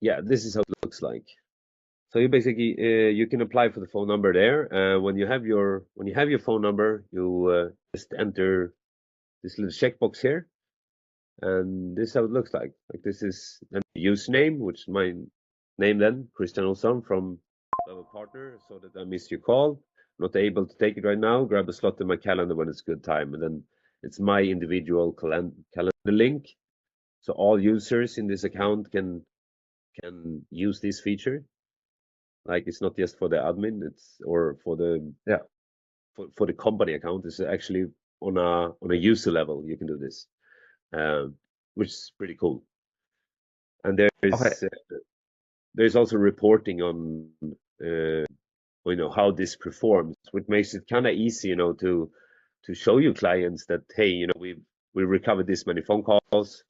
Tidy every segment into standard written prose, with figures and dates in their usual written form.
yeah, this is how it looks like. So you basically you can apply for the phone number there. When you have your phone number, you just enter this little checkbox here, and this is how it looks like. Like this is then the username, which is my name then, Christian Olsson from a partner, so that I miss your call. Not able to take it right now. Grab a slot in my calendar when it's a good time, and then it's my individual calendar link. So all users in this account can use this feature. Like it's not just for the admin, it's or for the Yeah. for the company account. It's actually on a user level you can do this, which is pretty cool. And Okay. there's also reporting on how this performs, which makes it kind of easy, to show you clients that hey, we recovered this many phone calls,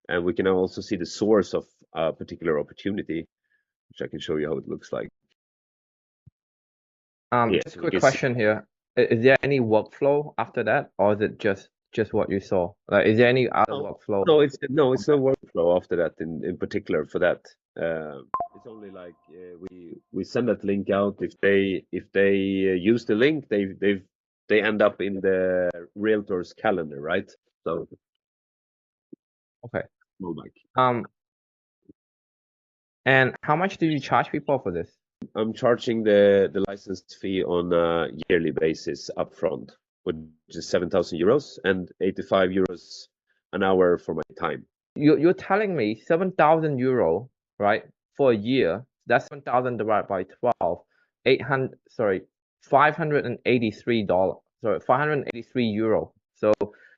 and we can now also see the source of a particular opportunity, which I can show you how it looks like. Yeah, Just a so you quick can see. question here. Is there any workflow after that, or is it just what you saw? Like, is there any other No, workflow? no, it's no workflow after that in particular for that. It's only like we send that link out. If they use the link, they end up in the realtor's calendar, right? So Okay. no back. Um, and how much do you charge people for this? I'm charging the license fee on a yearly basis upfront, which is 7,000 euros and 85 euros an hour for my time. You're telling me 7,000 euro, right, for a year? That's 7,000 divided by 12, 800. Sorry, $583. Sorry, 583 euro. So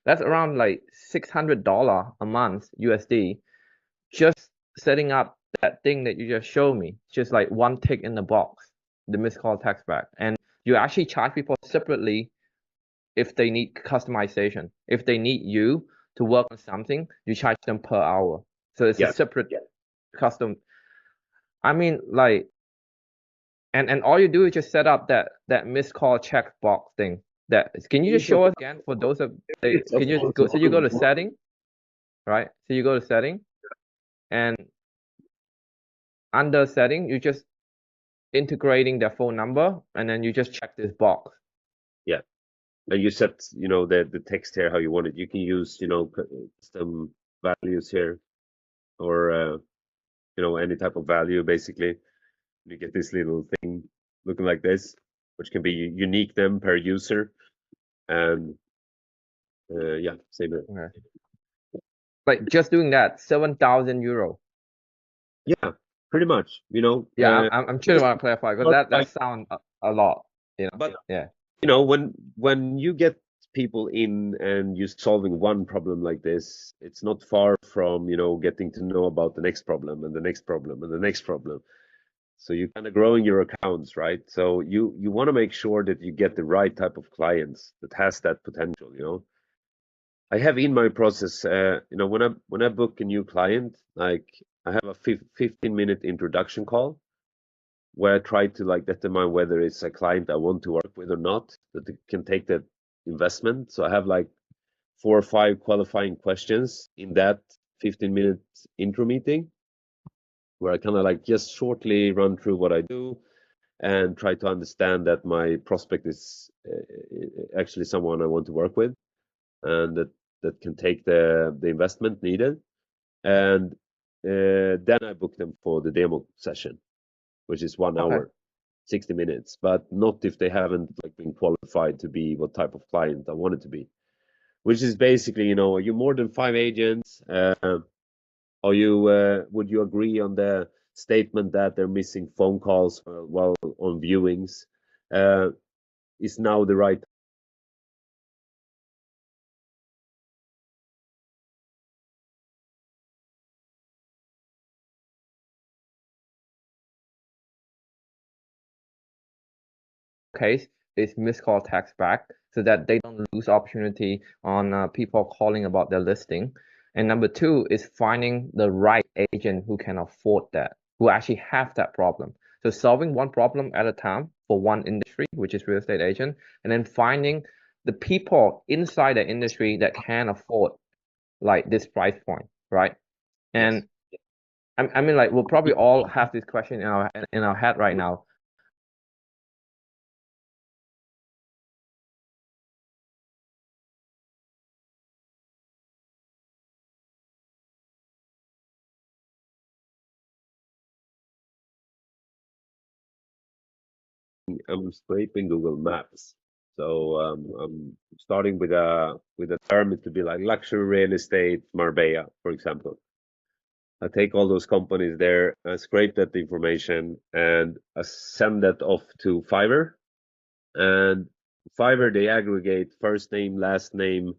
that's around like $600 a month USD. Just setting up that thing that you just showed me, just like one tick in the box, the missed call text back, and you actually charge people separately if they need customization. If they need you to work on something, you charge them per hour. So it's a Yeah. separate custom. I mean, like, and all you do is just set up that missed call check box thing. That can you just show us again for those of they Yes, of can you course. go so you go to setting, right? So you go to setting and under setting you just integrating their phone number and then you just check this box. Yeah. And you set, the text here how you want it. You can use, custom values here or, any type of value basically. You get this little thing looking like this, which can be unique then per user. And yeah, same here. Okay. Like just doing that, 7,000 euro. Yeah, pretty much, Yeah, I'm sure you want to clarify because not that like, sounds a lot, you know. but Yeah. when you get people in and you're solving one problem like this, it's not far from, getting to know about the next problem and the next problem and the next problem. So you're kind of growing your accounts, right? So you want to make sure that you get the right type of clients that has that potential. I have in my process, when I book a new client, like I have a 15-minute introduction call where I try to like determine whether it's a client I want to work with or not, that they can take that investment. So I have like 4 or 5 qualifying questions in that 15-minute intro meeting where I kind of like just shortly run through what I do and try to understand that my prospect is actually someone I want to work with and that can take the investment needed. And then I book them for the demo session, which is 1 hour, Okay. 60 minutes, but not if they haven't like been qualified to be what type of client I want it to be. Which is basically, are you more than 5 agents? Are you would you agree on the statement that they're missing phone calls while on viewings? Is now the right Case is missed call text back so that they don't lose opportunity on people calling about their listing. And number two is finding the right agent who can afford that, who actually have that problem. So solving one problem at a time for one industry, which is real estate agent, and then finding the people inside the industry that can afford like this price point, right? yes. And I mean, like we'll probably all have this question in our head right now. I'm scraping Google Maps. So I'm starting with a term. It could be like luxury real estate, Marbella, for example. I take all those companies there, I scrape that information, and I send that off to Fiverr. And Fiverr, they aggregate first name, last name,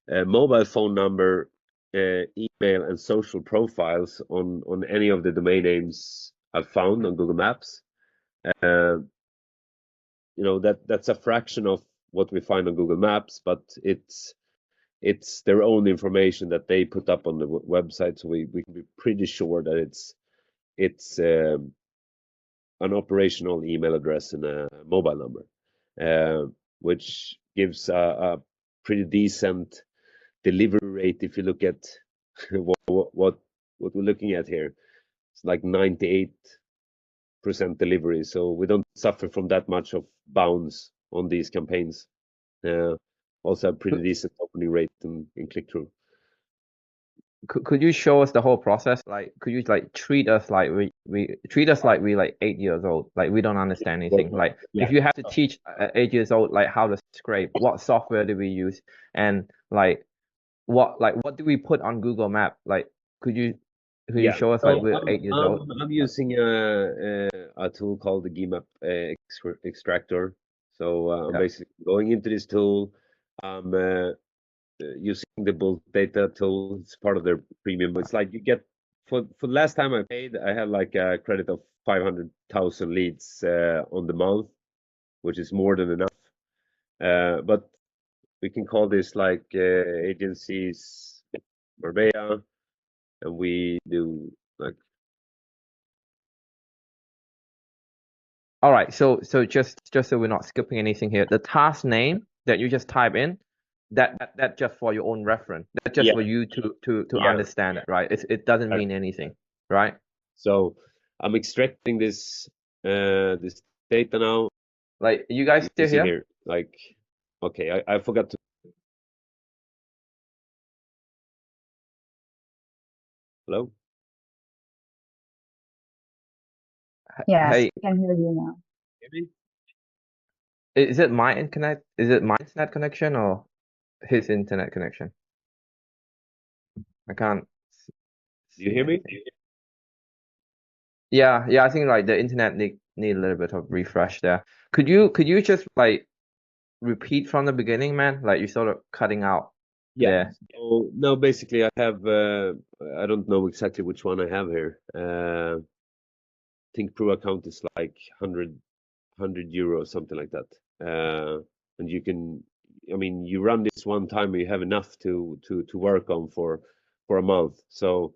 mobile phone number, email, and social profiles on any of the domain names I've found on Google Maps. Uh, that's a fraction of what we find on Google Maps, but it's their own information that they put up on the website, so we can be pretty sure that it's an operational email address and a mobile number, which gives a pretty decent delivery rate. If you look at what we're looking at here, it's like 98% delivery, so we don't suffer from that much of bounce on these campaigns. Also a pretty decent opening rate in click-through. Could you show us the whole process? Like, could you like treat us like we treat us like we like 8 years old, like we don't understand anything. Like, Yeah. if you have to teach 8 years old like how to scrape, what software do we use, and like what do we put on Google Map? Like, could you show us like So we're 8 years old? I'm using a tool called the GMap extractor. So I'm Yeah. basically going into this tool. I'm using the bulk data tool. It's part of their premium. It's like you get for the last time I paid, I had like a credit of 500,000 leads on the month, which is more than enough. But we can call this like agencies Marbella, and we do like. All right. So just so we're not skipping anything here, the task name that you just type in, that just for your own reference. That's just Yeah, for you to yeah. understand it, right? It doesn't mean anything, right? So I'm extracting this data now. Like, you guys You still see here? here, like, okay, I forgot to. Hello? Yes, Hey, I can hear you now. Hear me? is it my internet? Is it my internet connection or his internet connection? I can't Do you see hear me? anything. Yeah, I think like the internet need a little bit of refresh there. Could you just like repeat from the beginning, man? Like you sort of cutting out Yeah. there. So no, basically I have I don't know exactly which one I have here. I think pro account is like 100 euros, something like that. And you can, I mean, you run this one time, you have enough to work on for a month. So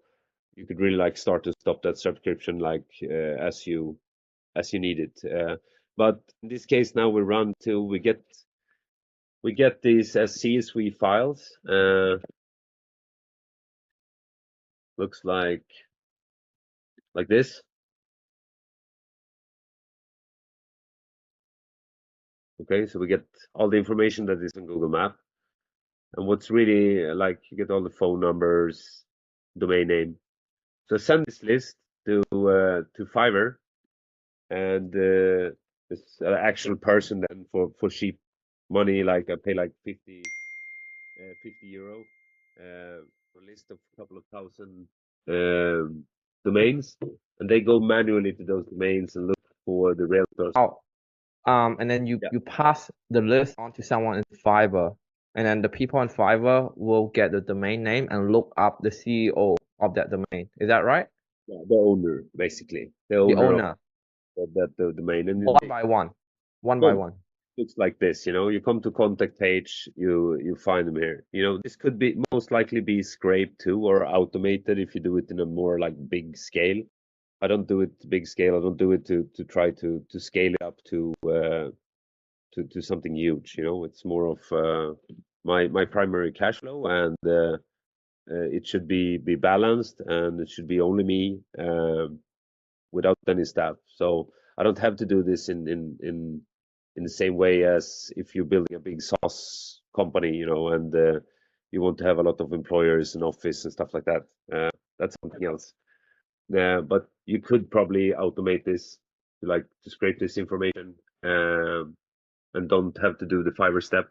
you could really like start to stop that subscription like as you need it. But in this case now we run till we get these as CSV files. Looks like this. Okay, so we get all the information that is in Google Map. And what's really like you get all the phone numbers, domain name. So send this list to Fiverr, and this actual person then for cheap money, like I pay like 50 euro for a list of a couple of thousand domains, and they go manually to those domains and look for the realtors. Oh, and then you Yeah, you pass the list on to someone in Fiverr, and then the people on Fiverr will get the domain name and look up the CEO of that domain. Is that right? yeah, the owner basically, the The owner of owner, that the domain, and one by one, one by well, one. looks like this. You come to contact page, you find them here. This could be most likely be scraped too or automated if you do it in a more like big scale. I don't do it big scale. I don't do it to try to scale it up to something huge. It's more of my primary cash flow, and it should be balanced, and it should be only me, without any staff. So I don't have to do this in the same way as if you're building a big SaaS company, you know, and you want to have a lot of employers and office and stuff like that. That's something else. But you could probably automate this, like to scrape this information, and don't have to do the Fiverr step,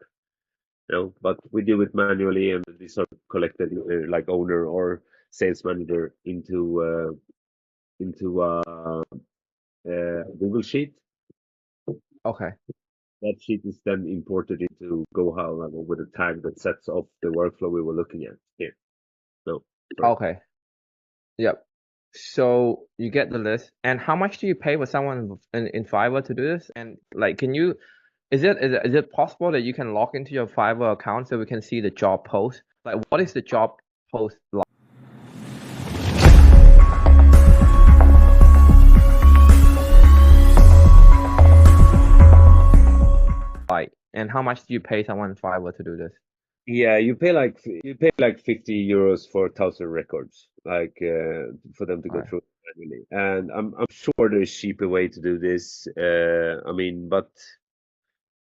you know. But we do it manually, and these are collected like owner or sales manager into Google Sheet. Okay. That sheet is then imported into GoHal level with a tag that sets off the workflow we were looking at here. No, sorry. Okay. Yep. So you get the list, and how much do you pay for someone in Fiverr to do this? And like, is it possible that you can log into your Fiverr account so we can see the job post? Like, what is the job post like? And how much do you pay someone in Fiverr to do this? Yeah, you pay like 50 euros for 1,000 records, like for them to go Alright. through manually. And I'm sure there's cheaper way to do this. I mean, but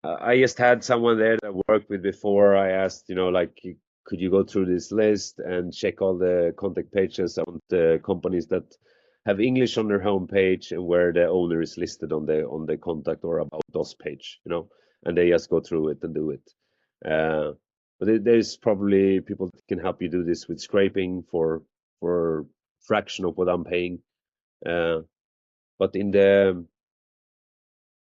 I just had someone there that I worked with before. I asked, you know, like, could you go through this list and check all the contact pages on the companies that have English on their homepage and where the owner is listed on the contact or about us page, you know, and they just go through it and do it. But there's probably people that can help you do this with scraping for fraction of what I'm paying. But in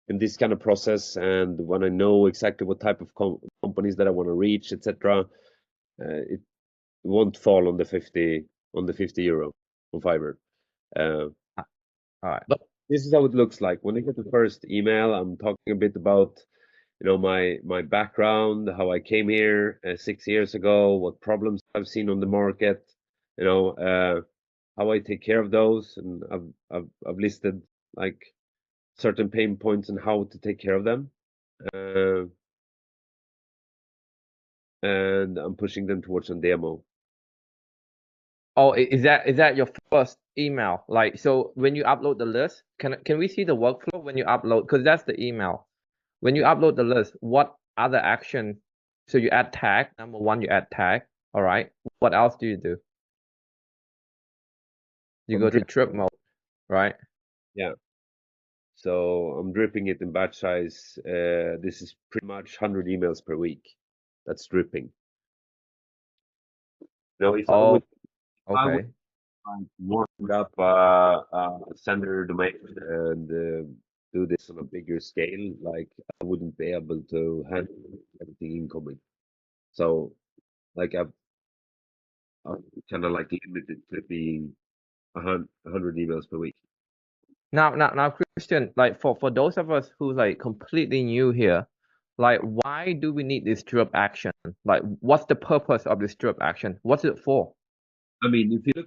this kind of process, and when I know exactly what type of companies that I want to reach, etc., it won't fall on the 50 euro on Fiverr. All right. But this is how it looks like. When I get the first email, I'm talking a bit about, you know, my background, how I came here 6 years ago, what problems I've seen on the market, you know, how I take care of those, and I've listed like certain pain points and how to take care of them. And I'm pushing them towards a demo. Oh, is that your first email? Like, so when you upload the list, can we see the workflow when you upload? Because that's the email. When you upload the list, what other action? So you add tag. Number one, you add tag. All right. What else do you do? You I'm go to drip drip mode, right? Yeah. So I'm dripping it in batch size. This is pretty much 100 emails per week. That's dripping. Now, if I Oh, would okay. like work up sender domain and do this on a bigger scale, like I wouldn't be able to handle everything incoming. So, like I'm kind of like limited to being 100 emails per week. Now, Christian, like for those of us who's like completely new here, like why do we need this drip action? Like, what's the purpose of this drip action? What's it for? I mean, if you're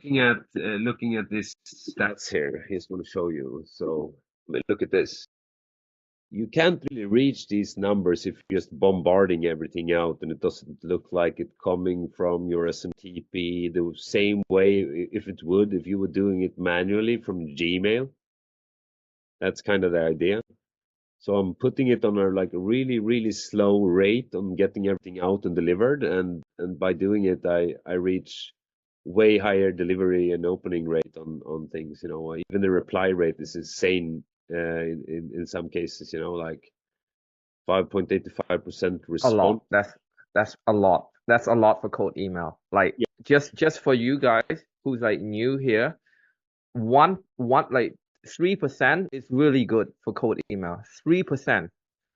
looking at this stats here, here's going to show you. So, I mean, look at this. You can't really reach these numbers if you're just bombarding everything out and it doesn't look like it coming from your SMTP the same way if it would, if you were doing it manually from Gmail. That's kind of the idea. So I'm putting it on a like really, really slow rate on getting everything out and delivered, and by doing it, I reach way higher delivery and opening rate on things. You know, even the reply rate is insane in some cases. You know, like 5.85% A response. lot. That's a lot. That's a lot for cold email. Like Yeah. just for you guys who's like new here, one like 3% is really good for cold email. 3%.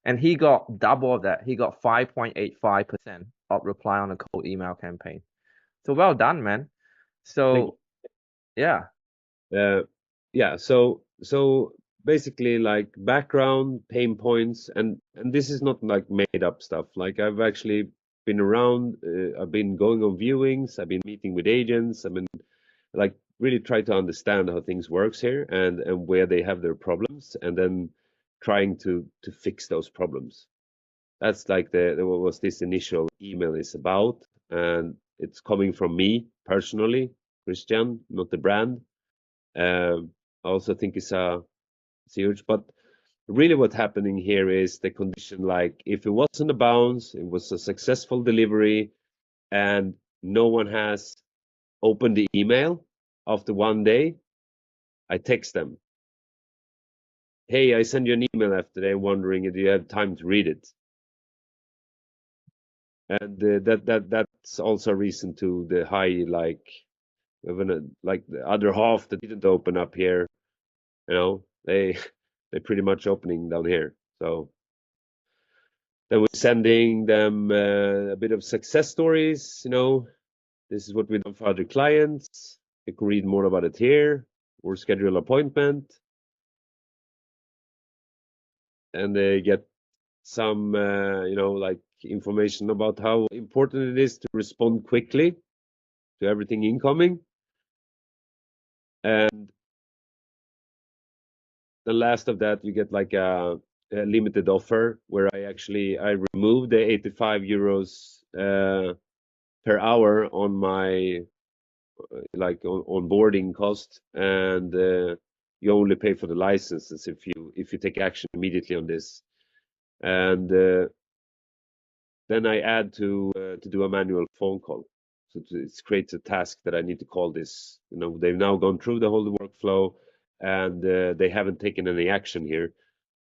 And he got double of that. He got 5.85% of reply on a cold email campaign. So well done, man. So yeah. Yeah, so basically like background, pain points, and this is not like made up stuff. Like I've actually been around, I've been going on viewings, I've been meeting with agents, I've been like really try to understand how things works here and where they have their problems, and then trying to fix those problems. That's like the what was this initial email is about, and it's coming from me personally, Christian, not the brand. I also think it's huge. But really, what's happening here is the condition. Like, if it wasn't a bounce, it was a successful delivery, and no one has opened the email after 1 day, I text them, "Hey, I sent you an email yesterday, wondering if you have time to read it." And that's also a reason to the high, like, even like the other half that didn't open up here, they they're pretty much opening down here. So then we're sending them a bit of success stories. This is what we've done for other clients. You can read more about it here, or schedule an appointment, and they get some like information about how important it is to respond quickly to everything incoming. And the last of that, you get like a limited offer where I remove the 85 euros per hour on my like onboarding cost, and you only pay for the licenses if you take action immediately on this. And then I add to do a manual phone call. So it creates a task that I need to call this. They've now gone through the whole workflow, and they haven't taken any action here.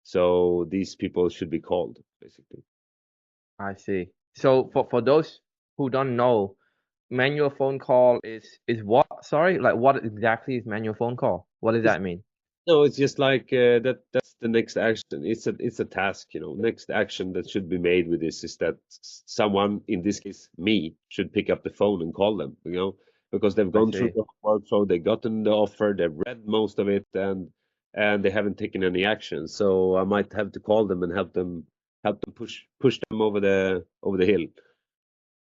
So these people should be called, basically. I see. So for those who don't know, manual phone call is what? Sorry, like what exactly is manual phone call? What does It's that mean? No, it's just like that's the next action. It's a task. Next action that should be made with this is that someone, in this case me, should pick up the phone and call them, because they've I gone through see. the workflow, they've gotten the offer, they've read most of it, and they haven't taken any action. So I might have to call them and help them push them over the hill.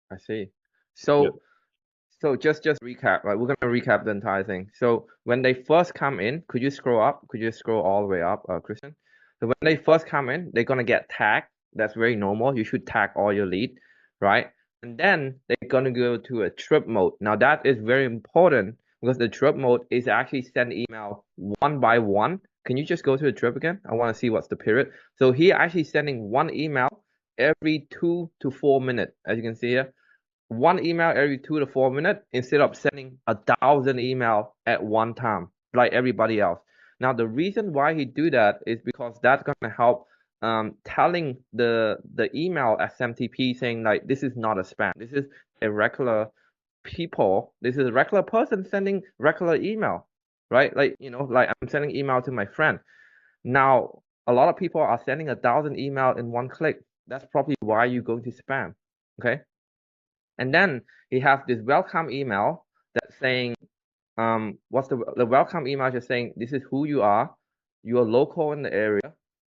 I see. Yeah. So just recap, right? We're gonna recap the entire thing. So when they first come in, could you scroll up? Could you scroll all the way up, Christian? So when they first come in, they're gonna get tagged. That's very normal. You should tag all your lead, right? And then they're gonna go to a trip mode. Now that is very important because the trip mode is actually send email one by one. Can you just go to the trip again? I want to see what's the period. So here actually sending one email every 2 to 4 minutes, as you can see here, one email every 2 to 4 minutes instead of sending 1,000 email at one time like everybody else. Now the reason why he do that is because that's gonna help telling the email SMTP saying like this is not a spam. This is a regular people. This is a regular person sending regular email, right? Like like I'm sending email to my friend. Now a lot of people are sending 1,000 email in one click. That's probably why you go to spam. Okay. And then he has this welcome email that's saying, what's the welcome email just saying, this is who you are local in the area,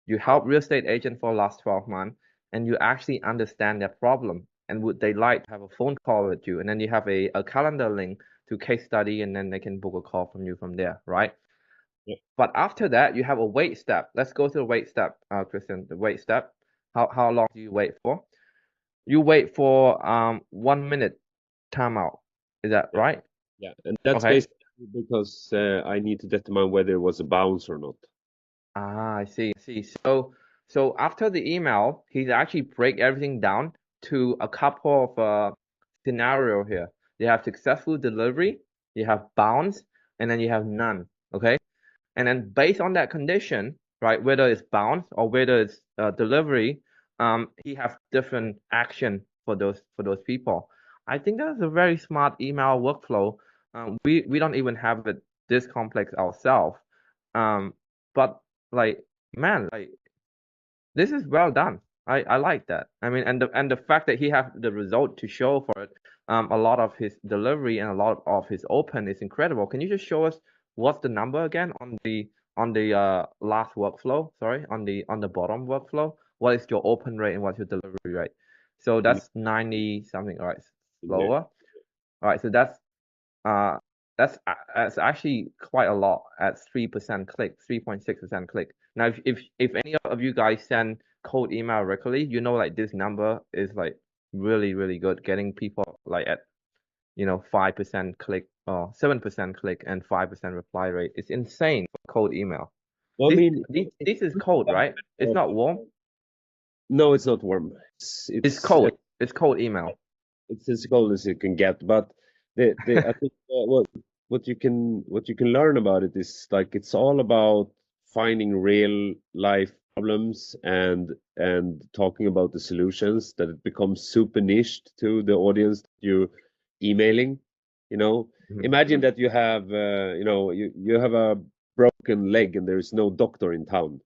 you help real estate agent for the last 12 months, and you actually understand their problem, and would they like to have a phone call with you? And then you have a calendar link to case study, and then they can book a call from you from there, right? Yeah. But after that, you have a wait step. Let's go to the wait step, Christian, the wait step. How long do you wait for? You wait for 1 minute timeout. Is that Yeah. right? Yeah. And that's Okay. basically because I need to determine whether it was a bounce or not. Ah, I see. I see. So after the email, he's actually break everything down to a couple of scenario here. You have successful delivery, you have bounce, and then you have none. Okay. And then based on that condition, right, whether it's bounce or whether it's delivery, he have different action for those people. I think that's a very smart email workflow. We don't even have it this complex ourselves. Um, but like man, like this is well done. I like that. I mean, and the fact that he have the result to show for it, a lot of his delivery and a lot of his open is incredible. Can you just show us what's the number again on the last workflow? Sorry, on the bottom workflow. What is your open rate and what's your delivery rate? So In, that's 90 something, all right? in here. Slower. All right, so uh that's actually quite a lot at 3% click, 3.6% click. Now, if any of you guys send cold email regularly, like this number is like really good, getting people like at you know, 5% click or 7% click and 5% reply rate. It's insane for cold email. Well, I This mean, this is cold, right? It's not warm. no, it's not warm. It's It's it's cold. It's cold email. it's as cold as you can get. But the I think what you can learn about it is like it's all about finding real life problems and talking about the solutions, that it becomes super niched to the audience that you're emailing. You know, Mhm. imagine that you have you have a broken leg and there is no doctor in town.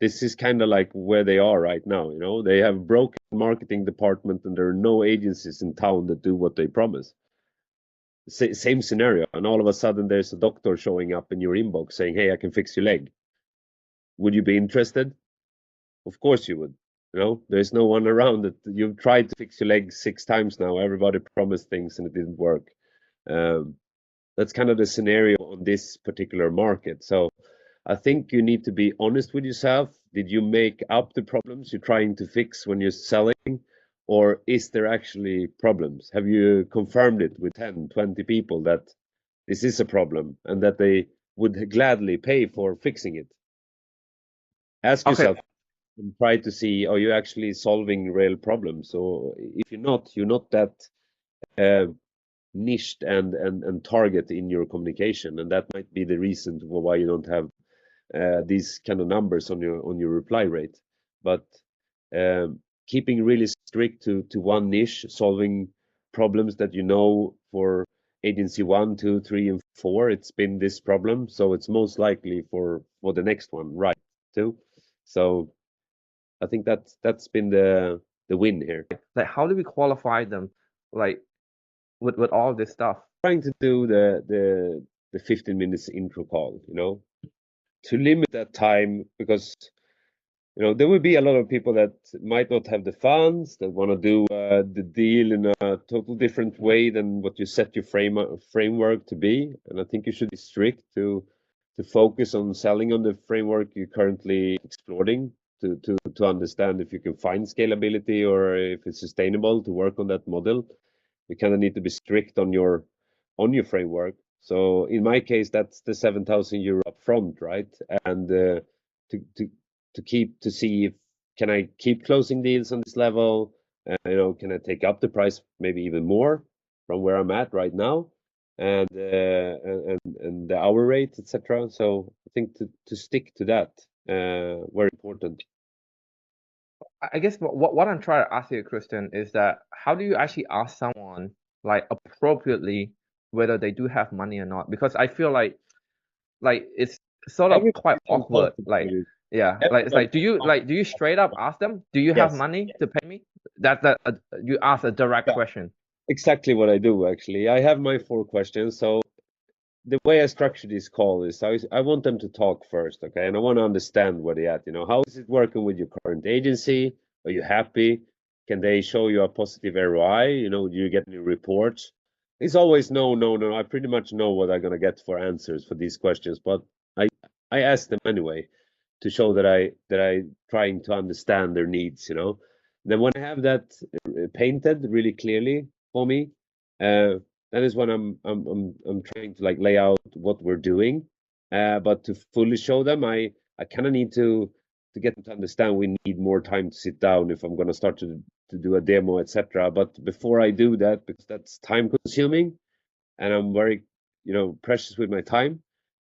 This is kind of like where they are right now. They have broken marketing department and there are no agencies in town that do what they promise. Same scenario, and all of a sudden there's a doctor showing up in your inbox saying, "Hey, I can fix your leg." Would you be interested? Of course you would. There's no one around that. You've tried to fix your leg 6 times now. Everybody promised things and it didn't work. Um, that's kind of the scenario on this particular market. So I think you need to be honest with yourself. Did you make up the problems you're trying to fix when you're selling? Or is there actually problems? Have you confirmed it with 10, 20 people that this is a problem and that they would gladly pay for fixing it? Ask Okay. yourself and try to see, are you actually solving real problems? Or if you're not that uh, niched and target in your communication, and that might be the reason for why you don't have these kind of numbers on your reply rate. But keeping really strict to one niche, solving problems that for agency 1, 2, 3, and 4, it's been this problem, so it's most likely for the next one, right? Too. So I think that's been the win here. Like, how do we qualify them? Like, with all this stuff. Trying to do the 15 minutes intro call, to limit that time, because there will be a lot of people that might not have the funds, that want to do the deal in a total different way than what you set your framework to be. And I think you should be strict to focus on selling on the framework you're currently exploring, to understand if you can find scalability or if it's sustainable to work on that model. You kind of need to be strict on your framework. So in my case, that's the 7,000 euro upfront, right? And to to see if can I keep closing deals on this level. Can I take up the price maybe even more from where I'm at right now, and the hour rate, etc. So I think to stick to that, very important. I guess what I'm trying to ask you, Christian, is that how do you actually ask someone like appropriately whether they do have money or not? Because I feel like it's sort of quite Everybody's awkward. uncomfortable Like, with it. yeah, like it's Everybody, like do you straight up ask them, do you have yes. money to pay me? You ask a direct question. Exactly what I do, actually. I have my 4 questions. So the way I structure this call is I want them to talk first, okay? And I want to understand where they're at. How is it working with your current agency? Are you happy? Can they show you a positive ROI? Do you get any reports? It's always no, no, no. I pretty much know what I'm gonna get for answers for these questions, but I I ask them anyway to show that I trying to understand their needs. Then when I have that painted really clearly for me, that is when I'm trying to like lay out what we're doing. But to fully show them, I kind of need to get them to understand we need more time to sit down if I'm gonna start to do a demo, etc. But before I do that, because that's time consuming, and I'm very, precious with my time.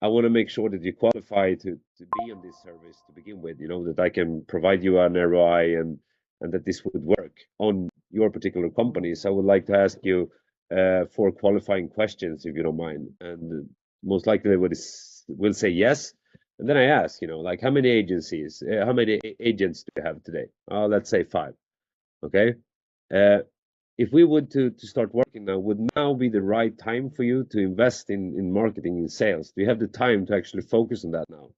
I want to make sure that you qualify to be on this service to begin with, that I can provide you an ROI, and that this would work on your particular company. So I would like to ask you 4 qualifying questions, if you don't mind. And most likely they will say yes. And then I ask, like how many agencies, how many agents do you have today? Let's say 5. Okay. Uh, if we would to start working now, would now be the right time for you to invest in marketing and sales? Do you have the time to actually focus on that now?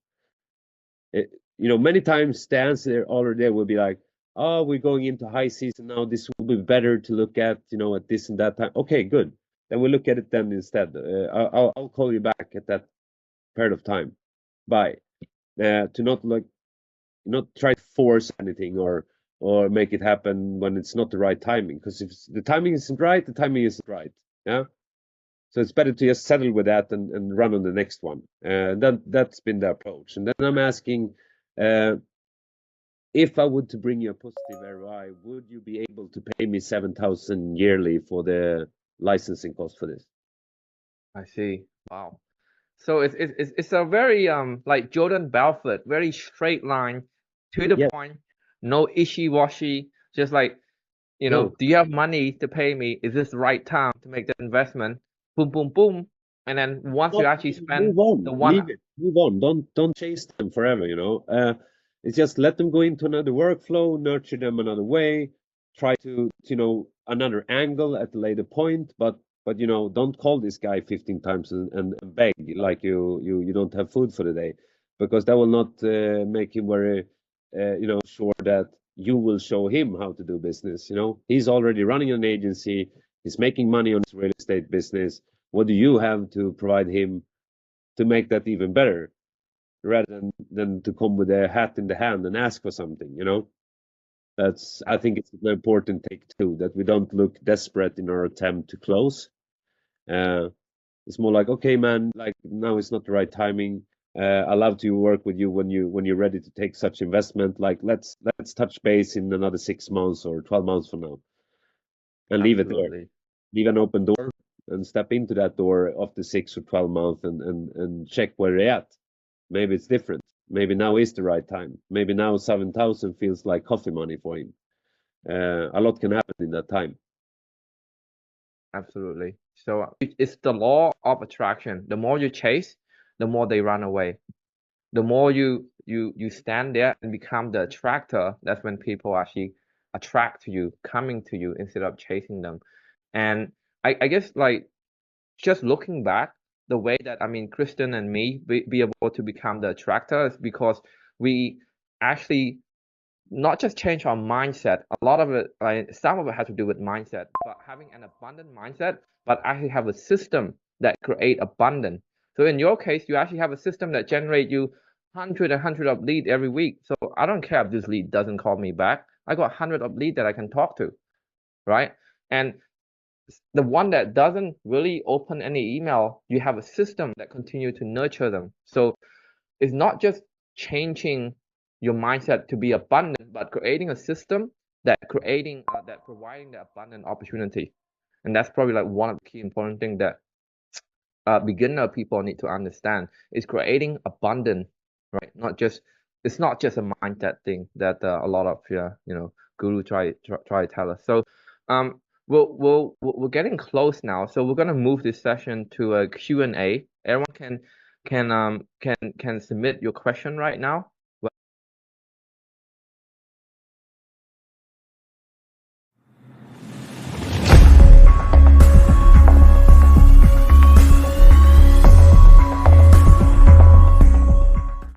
Many times the answer already there will be like, oh, we're going into high season now. This will be better to look at this and that time. Okay, good. Then we'll look at it then instead. I'll call you back at that period of time. Bye. To not try to force anything or make it happen when it's not the right timing. Because if the timing isn't right, the timing isn't right. Yeah. So it's better to just settle with that and run on the next one. That's been the approach. And then I'm asking, if I would to bring you a positive ROI, would you be able to pay me 7,000 yearly for the licensing cost for this? I see. Wow. So it's a very like Jordan Belfort, very straight line, to the Yeah. point, no ishy-washy, just like, No. do you have money to pay me? Is this the right time to make the investment? Boom, boom, boom. And then once you Not actually spend move on, the one, leave it, move on. Don't chase them forever. It's just let them go into another workflow, nurture them another way, try to another angle at a later point. But don't call this guy 15 times and beg like you don't have food for the day, because that will not make him very sure that you will show him how to do business. He's already running an agency. He's making money on his real estate business. What do you have to provide him to make that even better, rather than to come with a hat in the hand and ask for something? I think it's an important take too, that we don't look desperate in our attempt to close. It's more like, okay, man, like now is not the right timing. I love to work with you when you're ready to take such investment. Like let's touch base in another 6 months or 12 months from now, and leave it there. absolutely, Leave an open door and step into that door after 6 or 12 months and check where they're at. Maybe it's different. Maybe now is the right time. Maybe now 7,000 feels like coffee money for him. A lot can happen in that time. absolutely. So it's the law of attraction. The more you chase, the more they run away. The more you stand there and become the attractor, that's when people actually attract to you, coming to you instead of chasing them. And I guess like just looking back, the way that I mean Kristen and me be able to become the attractor is because we actually not just change our mindset. A lot of it, like some of it has to do with mindset, but having an abundant mindset, but actually have a system that create abundance. So in your case, you actually have a system that generate you hundred of lead every week. So I don't care if this lead doesn't call me back. I got 100 of lead that I can talk to, right? And the one that doesn't really open any email, you have a system that continue to nurture them. So it's not just changing your mindset to be abundant, but creating a system that providing the abundant opportunity. And that's probably like one of the key important things that beginner people need to understand is creating abundance, right? It's not just a mindset thing that a lot of guru try to tell us. So we're getting close now, so we're gonna move this session to a Q&A. Everyone can submit your question right now.